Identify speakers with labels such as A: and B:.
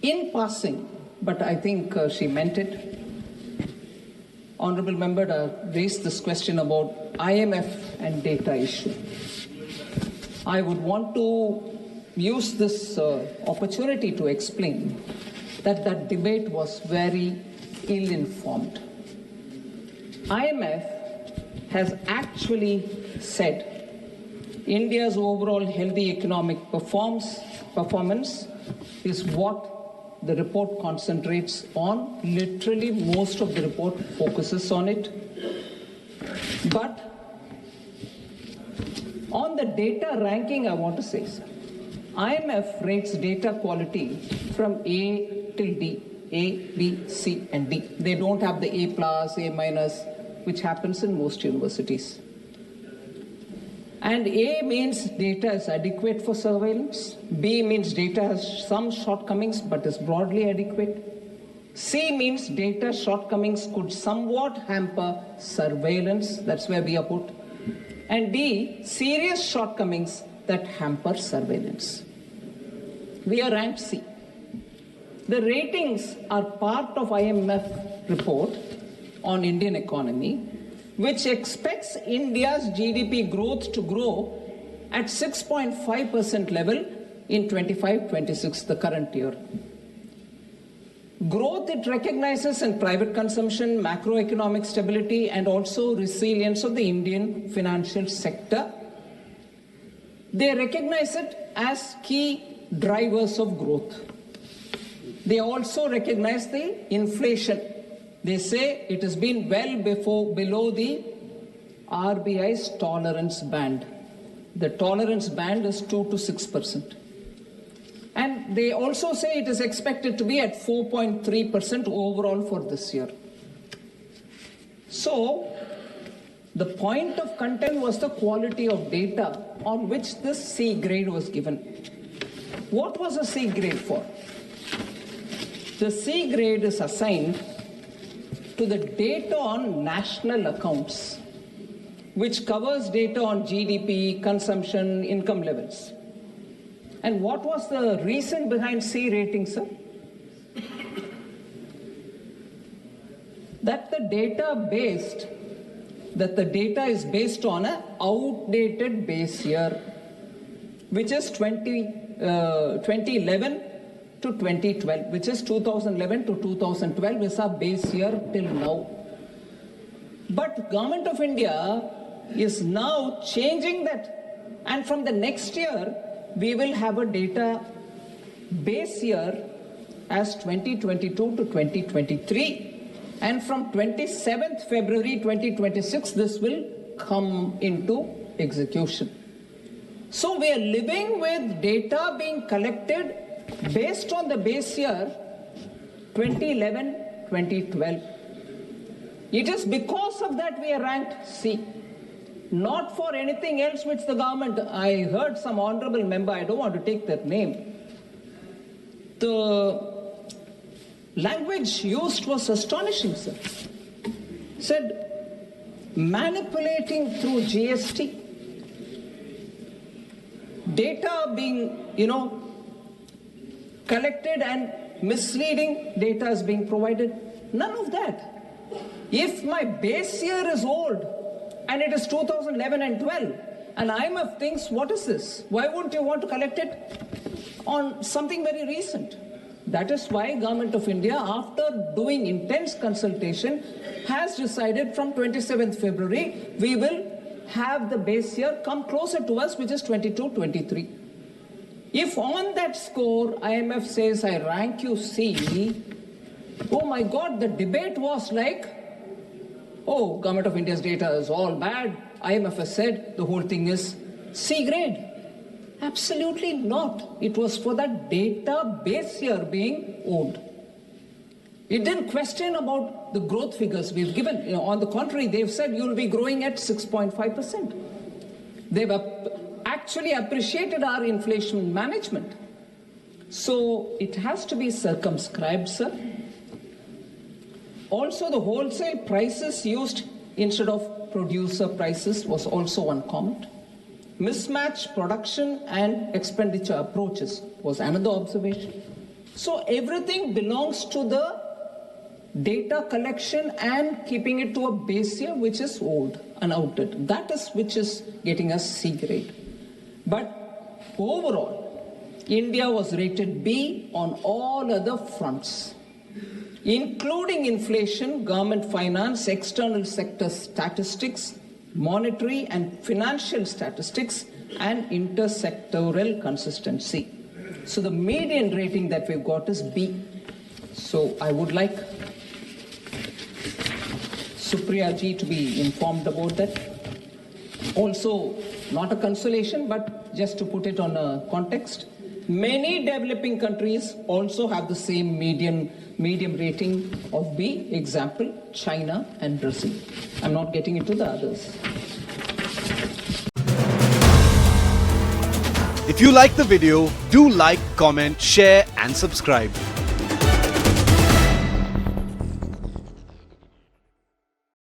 A: In passing, but I think she meant it, Honourable Member raised this question about IMF and data issue. I would want to use this opportunity to explain that that debate was very ill-informed. IMF has actually said India's overall healthy economic performance is what the report concentrates on. Literally, most of the report focuses on it. But on the data ranking, I want to say, sir, IMF rates data quality from A till D, A, B, C, and D. They don't have the A+, A-, which happens in most universities. And A means data is adequate for surveillance. B means data has some shortcomings but is broadly adequate. C means data shortcomings could somewhat hamper surveillance. That's where we are put. And D, serious shortcomings that hamper surveillance. We are ranked C. The ratings are part of IMF report on Indian economy, which expects India's GDP growth to grow at 6.5% level in 25-26, the current year. Growth it recognizes in private consumption, macroeconomic stability, and also resilience of the Indian financial sector. They recognize it as key drivers of growth. They also recognize the inflation. They say it has been well below the RBI's tolerance band. The tolerance band is 2 to 6%. And they also say it is expected to be at 4.3% overall for this year. So, the point of content was the quality of data on which this C grade was given. What was a C grade for? The C grade is assigned to the data on national accounts, which covers data on GDP, consumption, income levels. And what was the reason behind C rating, sir? That the data is based on an outdated base year, which is 2011 to 2012, which is 2011 to 2012 is our base year till now. But Government of India is now changing that, and from the next year we will have a data base year as 2022 to 2023, and from 27th February 2026 this will come into execution. So we are living with data being collected based on the base year 2011-2012. It is because of that we are ranked C, not for anything else which the government. I heard some honorable member, I don't want to take that name. The language used was astonishing, sir. Said, manipulating through GST, data being, collected and misleading data is being provided. None of that. If my base year is old and it is 2011 and 12, and IMF thinks, what is this? Why wouldn't you want to collect it on something very recent? That is why Government of India, after doing intense consultation, has decided from 27th February, we will have the base year come closer to us, which is 22-23. If on that score, IMF says, I rank you C, oh my God, the debate was like, oh, Government of India's data is all bad. IMF has said the whole thing is C grade. Absolutely not. It was for that data base year being owned. It didn't question about the growth figures we've given. On the contrary, they've said you'll be growing at 6.5%. They've actually appreciated our inflation management. So it has to be circumscribed, sir. Also, the wholesale prices used instead of producer prices was also one comment. Mismatched production and expenditure approaches was another observation. So everything belongs to the data collection and keeping it to a base year which is old and outdated. That is which is getting us C grade. But overall, India was rated B on all other fronts, including inflation, government finance, external sector statistics, monetary and financial statistics, and intersectoral consistency. So the median rating that we've got is B. So I would like Supriya ji to be informed about that. Also, not a consolation, but just to put it on a context, many developing countries also have the same medium rating of B. Example, China and Brazil. I'm not getting into the others.
B: If you like the video, do like, comment, share and subscribe.